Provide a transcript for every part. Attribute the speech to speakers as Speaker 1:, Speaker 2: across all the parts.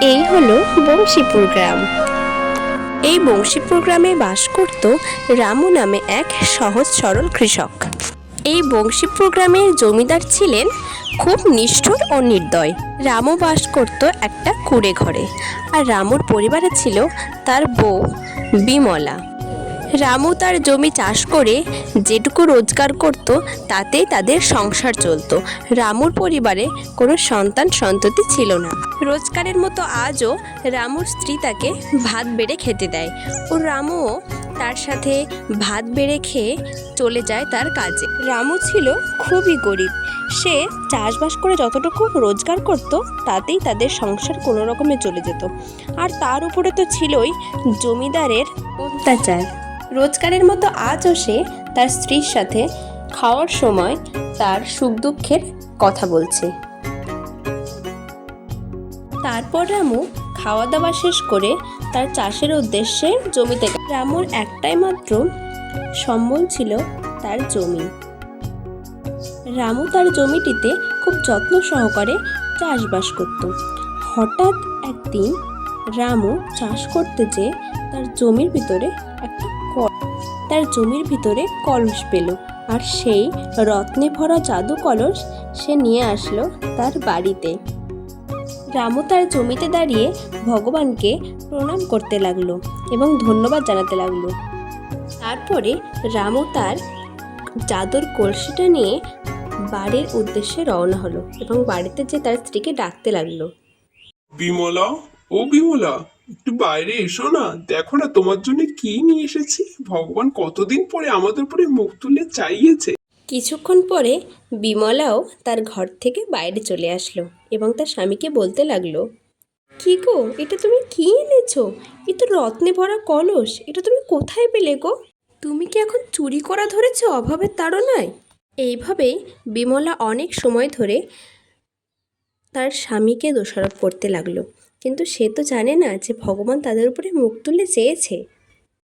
Speaker 1: এই হলো বংশীপুর গ্রাম। এই বংশীপুর গ্রামে বাস করত রামু নামে এক সহজ সরল কৃষক। এই বংশীপুর গ্রামের জমিদার ছিলেন খুব নিষ্ঠুর ও নির্দয়। রামু বাস করত একটা কুঁড়ে ঘরে, আর রামুর পরিবারে ছিল তার বউ বিমলা। রামু তার জমি চাষ করে যেটুকু রোজগার করত তাতেই তাদের সংসার চলত। রামুর পরিবারে কোনো সন্ততি ছিল না। রোজগারের মতো আজও রামুর স্ত্রী তাকে ভাত বেড়ে খেতে দেয়, ও রামুও তার সাথে ভাত বেড়ে খেয়ে চলে যায় তার কাজে। রামু ছিল খুবই গরিব। সে চাষবাস করে যতটুকু রোজগার করত তাতেই তাদের সংসার কোনো রকমে চলে যেত। আর তার উপরে তো ছিলই জমিদারের অত্যাচার। রোজগারের মতো আজও সে তার স্ত্রীর সাথে খাওয়ার সময় তার সুখ দুঃখের কথা বলছে। তারপর রামু খাওয়া দাওয়া শেষ করে তার চাষের উদ্দেশ্যে জমিতে গেল। রামুর একটাই মাত্র সম্বল ছিল তার জমি। রামু তার জমিটিতে খুব যত্ন সহকারে চাষবাস করত। হঠাৎ একদিন রামু চাষ করতে যেয়ে তার জমির ভিতরে কলস পেল, আর সেই রত্নে ভরা জাদু কলস সে নিয়ে আসলো তার বাড়িতে। রামু তার জমিতে দাঁড়িয়ে ভগবানকে প্রণাম করতে লাগলো এবং ধন্যবাদ জানাতে লাগলো। তারপরে রামু তার জাদুর কলসিটা নিয়ে বাড়ির উদ্দেশ্যে রওনা হলো এবং বাড়িতে যে তার স্ত্রীকে ডাকতে লাগলো।
Speaker 2: বিমলা, ও বিমলা, একটু বাইরে এসো না। দেখো না তোমার জন্য কি নিয়ে এসেছি। ভগবান কতদিন পরে আমাদের উপরে মুখ তুলে চাইয়েছে।
Speaker 1: কিছুক্ষণ পরে বিমলাও তার ঘর থেকে বাইরে চলে আসলো এবং তার স্বামীকে বলতে লাগলো, কি গো, এটা তুমি কি এনেছো? এ তো রত্নে ভরা কলস। এটা তুমি কোথায় পেলে গো? তুমি কি এখন চুরি করা ধরেছো অভাবের তাড়নায়? এইভাবেই বিমলা অনেক সময় ধরে তার স্বামীকে দোষারোপ করতে লাগলো, কিন্তু সে তো জানে না যে ভগবান তাদের উপরে মুখ তুলে চেয়েছে।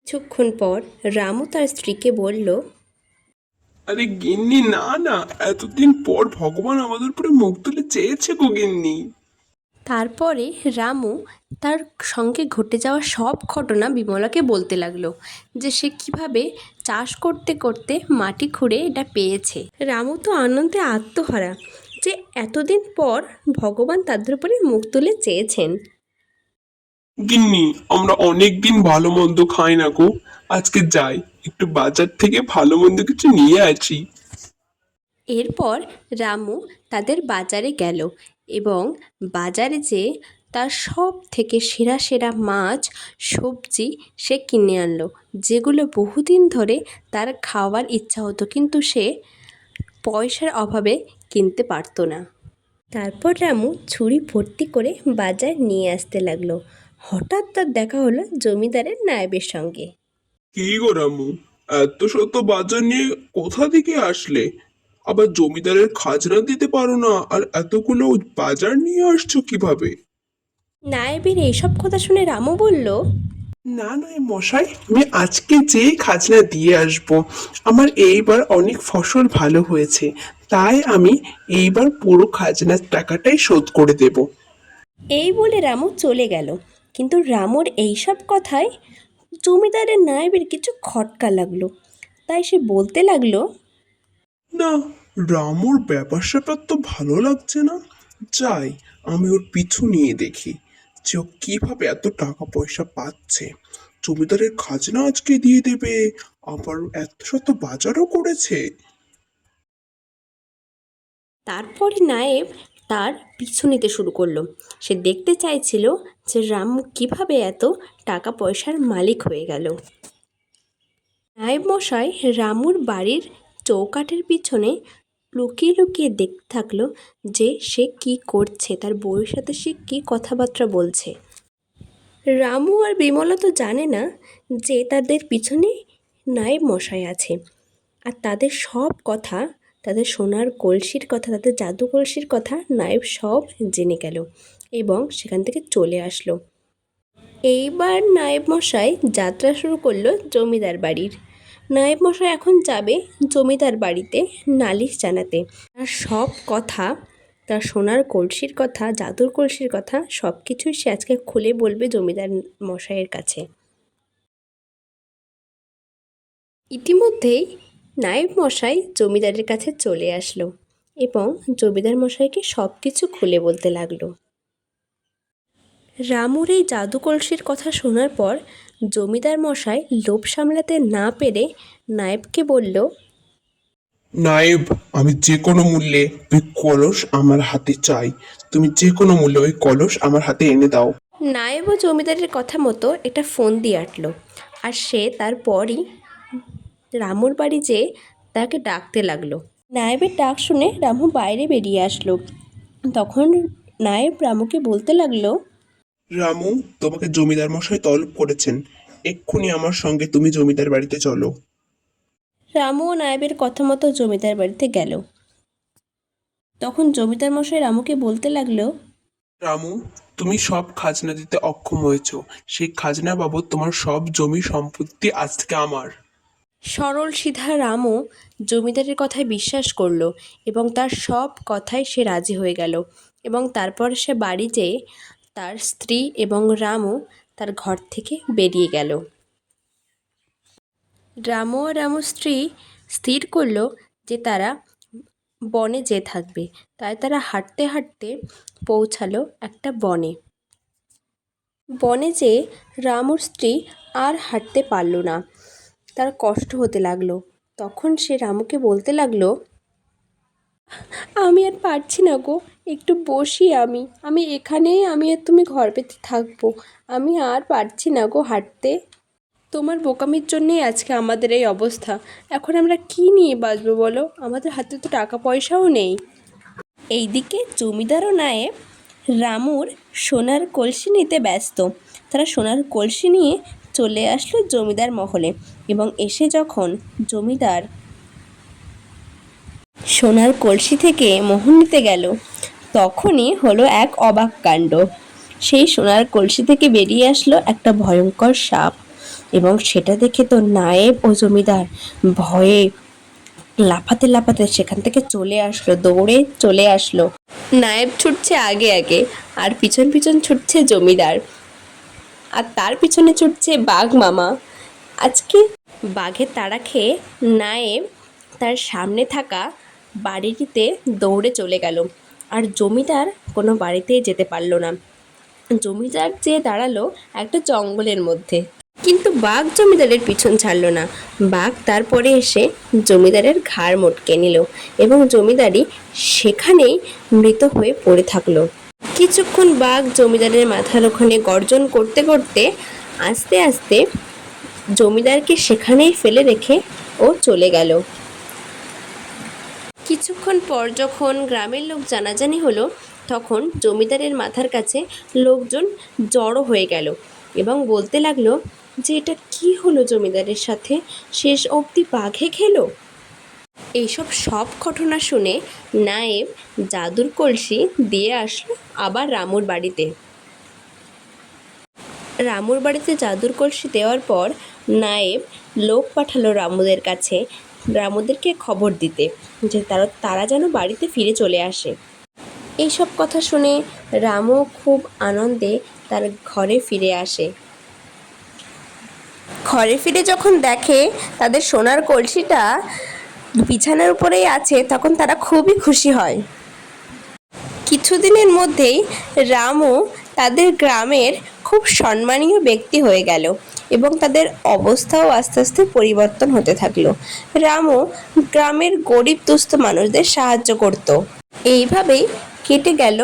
Speaker 1: কিছুক্ষণ পর রামু তার স্ত্রীকে বলল,
Speaker 2: আরে গিন্নি, না না, এতদিন পর ভগবান আমাদের উপরে মুখ তুলে চেয়েছে গো গিন্নি।
Speaker 1: তারপরে রামু তার সঙ্গে ঘটে যাওয়া সব ঘটনা বিমলাকে বলতে লাগলো, যে সে কিভাবে চাষ করতে করতে মাটি খুঁড়ে এটা পেয়েছে। রামু তো আনন্দে আত্মহারা যে এতদিন পর ভগবান তাদের উপরে মুখ তুলে চেয়েছেন।
Speaker 2: গিন্নি, আমরা অনেকদিন ভালো মন্দ খাই না গো। আজকে যাই, একটু বাজার থেকে ভালো মন্দ কিছু নিয়ে আসি।
Speaker 1: এরপর রামু তাদের বাজারে গেল এবং বাজারে যেয়ে তার সব থেকে সেরা সেরা মাছ সবজি সে কিনে আনলো, যেগুলো বহুদিন ধরে তার খাওয়ার ইচ্ছা হতো, কিন্তু সে পয়সার অভাবে কিনতে পারতো না। তারপর রামু ঝুড়ি ভর্তি করে বাজার নিয়ে আসতে লাগলো। হঠাৎ তার দেখা হলো জমিদারের নায়েবের সঙ্গে।
Speaker 2: কি গো রামু, এত শত বাজার নিয়ে কোথা থেকে আসলে? আবার জমিদারের খাজনা দিতে পারো না, আর এতগুলো বাজার নিয়ে আসছো কিভাবে?
Speaker 1: নায়েবের এইসব কথা শুনে রামু বলল,
Speaker 2: না নয় মশাই, আমি আজকে যেই খাজনা দিয়ে আসব। আমার এইবার অনেক ফসল ভালো হয়েছে, তাই আমি এইবার পুরো খাজনার টাকাটাই শোধ করে দেব।
Speaker 1: এই বলে রামু চলে গেল। কিন্তু রামুর এইসব কথায় জমিদারের নায়েবের কিছু খটকা লাগলো, তাই সে বলতে লাগলো,
Speaker 2: না, রামুর ব্যাপার স্যাপার তো ভালো লাগছে না। যাই, আমি ওর পিছু নিয়ে দেখি যে ও কিভাবে এত টাকা পয়সা পাচ্ছে। জমিদারের খাজনা আজকে দিয়ে দেবে, আবার এত শত বাজারও করেছে।
Speaker 1: তারপরে নায়েব তার পিছু নিতে শুরু করলো। সে দেখতে চাইছিল যে রামু কিভাবে এত টাকা পয়সার মালিক হয়ে গেল। নায়েব মশাই রামুর বাড়ির চৌকাঠের পিছনে লুকিয়ে লুকিয়ে দেখতে থাকলো যে সে কি করছে, তার বউয়ের সাথে সে কি কথাবার্তা বলছে। রামু আর বিমলা তো জানে না যে তাদের পিছনে নায়েব মশাই আছে, আর তাদের সব কথা, তাদের সোনার কলসির কথা, তাদের জাদু কলসির কথা নায়েব সব জেনে গেল এবং সেখান থেকে চলে আসলো। এইবার নায়েব মশাই যাত্রা শুরু করলো জমিদার বাড়ির। নায়েব মশাই এখন যাবে জমিদার বাড়িতে নালিশ জানাতে। আর সব কথা তার সোনার কলসির কথা, জাদুর কলসির কথা সব কিছুই সে আজকে খুলে বলবে জমিদার মশাইয়ের কাছে। ইতিমধ্যেই নায়েব মশাই জমিদারের কাছে চলে আসলো এবং জমিদার মশাইকে সব কিছু খুলে বলতে লাগলো। রামুর এই জাদু কলসির কথা শোনার পর জমিদার মশাই লোভ সামলাতে না পেরে নায়েবকে বলল,
Speaker 2: নায়েব, আমি যে কোনো মূল্যে ওই কলস আমার হাতে চাই। তুমি যে কোনো মূল্যে ওই কলস আমার হাতে এনে দাও।
Speaker 1: নায়েব ও জমিদারের কথা মতো এটা ফোন দিয়ে আটলো, আর সে তারপরই রামুর বাড়ি যেয়ে তাকে ডাকতে লাগলো। নায়েবের ডাক শুনে রামু বাইরে বেরিয়ে আসলো। তখন নায়েব রামুকে বলতে লাগলো,
Speaker 2: রামু, তোমাকে জমিদার মশাই তলব করেছেন। এক্ষুনি আমার সঙ্গে তুমি জমিদার বাড়িতে চলো।
Speaker 1: রামু ও নায়েবের কথা মতো জমিদার বাড়িতে গেল। তখন জমিদার মশাই রামুকে বলতে লাগলো,
Speaker 2: রামু, তুমি সব খাজনা দিতে অক্ষম হয়েছো। সেই খাজনা বাবদ তোমার সব জমি সম্পত্তি আজ থেকে আমার।
Speaker 1: সরল সিধা রামু জমিদারের কথায় বিশ্বাস করলো এবং তার সব কথায় সে রাজি হয়ে গেল। এবং তারপর সে বাড়ি যেয়ে তার স্ত্রী এবং রামু তার ঘর থেকে বেরিয়ে গেল। রামু আর রামুর স্ত্রী স্থির করলো যে তারা বনে যেয়ে থাকবে। তাই তারা হাঁটতে হাঁটতে পৌঁছালো একটা বনে। বনে যেয়ে রামুর স্ত্রী আর হাঁটতে পারল না, তার কষ্ট হতে লাগলো। তখন সে রামুকে বলতে লাগলো, আমি আর পারছি না গো, একটু বসি। আমি এখানেই, আমি আর তুমি ঘর পেতে থাকবো। আমি আর পারছি না গো হাঁটতে। তোমার বোকামির জন্যেই আজকে আমাদের এই অবস্থা। এখন আমরা কি নিয়ে বাঁচবো বলো? আমাদের হাতে তো টাকা পয়সাও নেই। এইদিকে জমিদার ও নায়েব রামুর সোনার কলসি নিতে ব্যস্ত। তারা সোনার কলসি নিয়ে চলে আসলো জমিদার মহলে এবং এসে যখন জমিদার সোনার কলসি থেকে মোহর নিতে গেল, তখনই হলো এক অবাক কাণ্ড। সেই সোনার কলসি থেকে বেরিয়ে আসলো একটা ভয়ঙ্কর সাপ এবং সেটা দেখে তো নায়েব ও জমিদার ভয়ে লাফাতে লাফাতে সেখান থেকে চলে আসলো, দৌড়ে চলে আসলো। নায়েব ছুটছে আগে আগে আর পিছন পিছন ছুটছে জমিদার, আর তার পিছনে ছুটছে বাঘ মামা। আজকে বাঘের তাড়া খেয়ে নায়েব তার সামনে থাকা বাড়িটিতে দৌড়ে চলে গেল, আর জমিদার কোনো বাড়িতেই যেতে পারলো না। জমিদার যেয়ে দাঁড়ালো একটা জঙ্গলের মধ্যে, কিন্তু বাঘ জমিদারের পিছন ছাড়লো না। বাঘ তারপরে এসে জমিদারের ঘাড় মটকে নিল এবং জমিদারি সেখানেই মৃত হয়ে পড়ে থাকলো। কিছুক্ষণ বাঘ জমিদারের মাথার ওখানে গর্জন করতে করতে আস্তে আস্তে জমিদারকে সেখানেই ফেলে রেখে ও চলে গেল। কিছুক্ষণ পর যখন গ্রামের লোক জানাজানি হলো, তখন জমিদারের মাথার কাছে লোকজন জড়ো হয়ে গেল এবং বলতে লাগলো যে এটা কি হলো জমিদারের সাথে, শেষ অবধি বাঘে খেলো। এইসব সব ঘটনা শুনে নায়েব জাদুর কলসি দিয়ে আসলো আবার রামুর বাড়িতে। রামুর বাড়িতে জাদুর কলসি দেওয়ার পর নায়েব লোক পাঠালো রামুদের কাছে, রামুদেরকে খবর দিতে যে তারা যেন বাড়িতে ফিরে চলে আসে। এইসব কথা শুনে রামু খুব আনন্দে তার ঘরে ফিরে আসে। ঘরে ফিরে যখন দেখে তাদের সোনার কলসিটা বিছানার উপরেই আছে, তখন তারা খুবই খুশি হয়। কিছুদিনের মধ্যেই রামু তাদের গ্রামের খুব সম্মানীয় ব্যক্তি হয়ে গেল এবং তাদের অবস্থাও আস্তে আস্তে পরিবর্তন হতে থাকলো। রামু গ্রামের গরিব দুস্থ মানুষদের সাহায্য করত। এইভাবেই কেটে গেল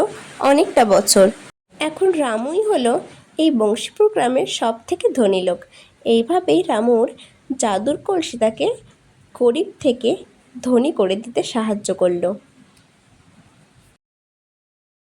Speaker 1: অনেকটা বছর। এখন রামুই হলো এই বংশীপুর গ্রামের সব থেকে ধনী লোক। এইভাবেই রামুর জাদুর কলসি তাকে গরিব থেকে ধনী করে দিতে সাহায্য করলো।